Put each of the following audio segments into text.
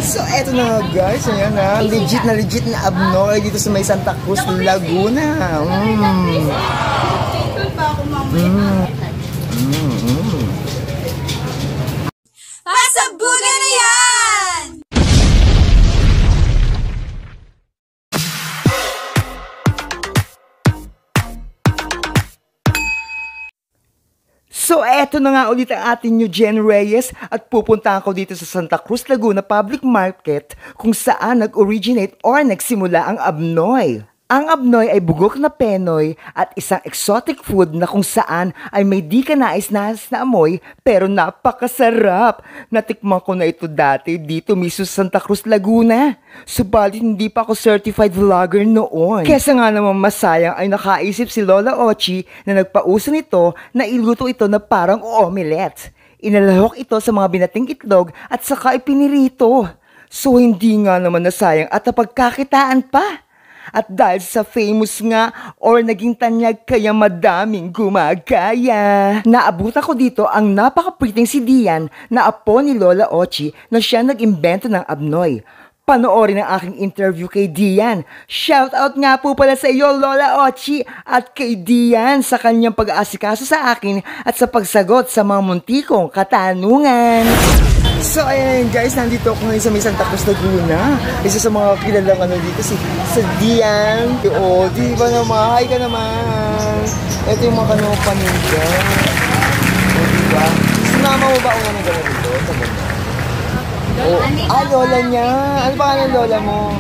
So, eto na nga guys. Ayan na. Legit na abnormal dito sa may Santa Cruz, Laguna. Pasabugan na yan! So, eto na nga ulit ang ating new Jen Reyes at pupunta ako dito sa Santa Cruz, Laguna Public Market kung saan nag-originate or nagsimula ang abnoy. Ang abnoy ay bugok na penoy at isang exotic food na kung saan ay may di ka nais-nais na amoy pero napakasarap. Natikman ko na ito dati dito mismo sa Santa Cruz, Laguna. Subalit hindi pa ako certified vlogger noon. Kesa nga naman masayang ay nakaisip si Lola Ochi na nagpauso nito na iluto ito na parang omelette. Inalahok ito sa mga binating itlog at saka ipinirito. So hindi nga naman nasayang at napagkakitaan pa. At dahil sa famous nga or naging tanyag kaya madaming gumagaya. Naabutan ko dito ang napaka-pretty si Dian na apo ni Lola Ochi na siya nag-imbento ng abnoy. Panoorin ang aking interview kay Dian. Shoutout nga po pala sa iyo Lola Ochi at kay Dian sa kanyang pag-aasikaso sa akin at sa pagsagot sa mga muntikong katanungan. So ayan guys, nandito ako ngayon sa may Santa Cruz, Laguna. Isa sa mga kilalang ano dito si Dian. O, di ba naman? Hi ka naman. Ito yung mga kanong paninda. O, di ba? Sinama mo ba ang ano gano'n dito? Sa ganda. Oh, lola niya. Ano pa ng lola mo?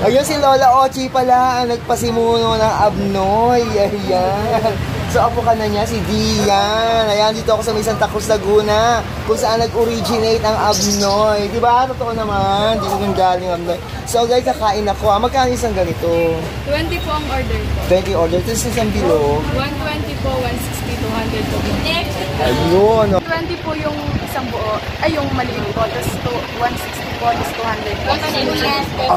Ayun si Lola Ochi pala ang nagpasimuno ng abnoy. Ayan. So, apo ka na niya, si Dian. Ayan, dito ako sa may Santa Cruz, Laguna, kung saan nag-originate ang abnoy. Diba? Totoo naman. Dito nang galing abnoy. So, guys, kakain ako. Magkano isang ganito? 20 po ang order ko. 20 order. Tapos isang bilo? 120 po, 160, 200 po. Ayun. 20 po yung isang buo. Ay, yung maliit po. Tapos 160 po, tapos 200 po.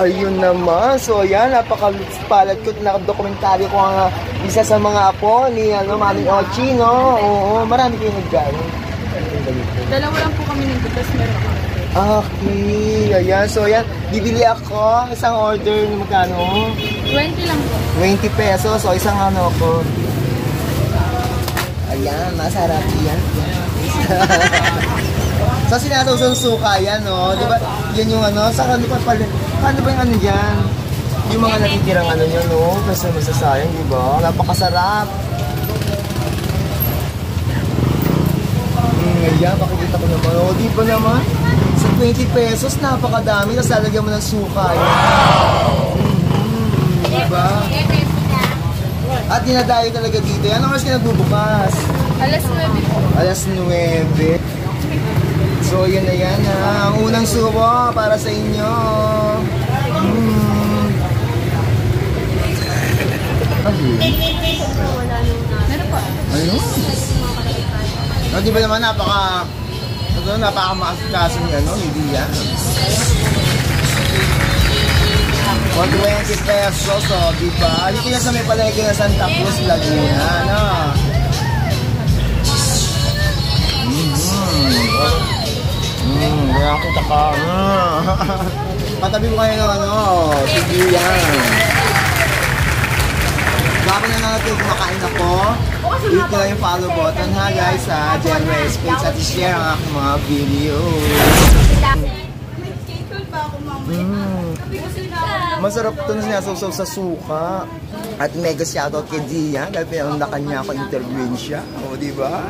Ayun naman. So, ayan, napakapalad ko. Nakadokumentaryo ko ang isa sa mga apo ni Mami Ochi, no? Oo, marami kayo naggaling. Dalawa lang po kami nito, tapos meron po. Okay, ayan. So, ayan, bibili ako isang order na magkano? 20 lang po. 20 pesos. So, isang ano ko. Ayan, masarap yan. So, sinasawsang suka yan, no? Diba, yan yung ano, saka ano pa pala, paano ba yung ano yan? Yung mga natitirang ano nyo, no? Kasi masasayang, diba? Napakasarap. Ayan, pakikita ko naman. O, di ba naman? Sa 20 pesos, napakadami. Tapos lalagyan mo ng suka. Diba? At dinadayo talaga dito. Anong oras ka nagbubukas? Alas 9 po. Alas 9. So, yun na yan ha. Ang unang subo para sa inyo. Meron po. Ano? No, di ba naman napaka-maasikaso ni Dian. 120 pesos, so, di ba? Dito yan sa may palengke na Santa Cruz, Laguna, no? Kaya kita ka. Patabi mo kayo ng si Dian. Bago na natin kumakain ako, hit ko lang yung follow button ha guys sa Jen Reyes page at share ang aking mga video. Masarap ito na sinasawsaw sa suka. At mega shoutout kay Dian dahil pinangundakan niya ako interviewin siya. O, diba?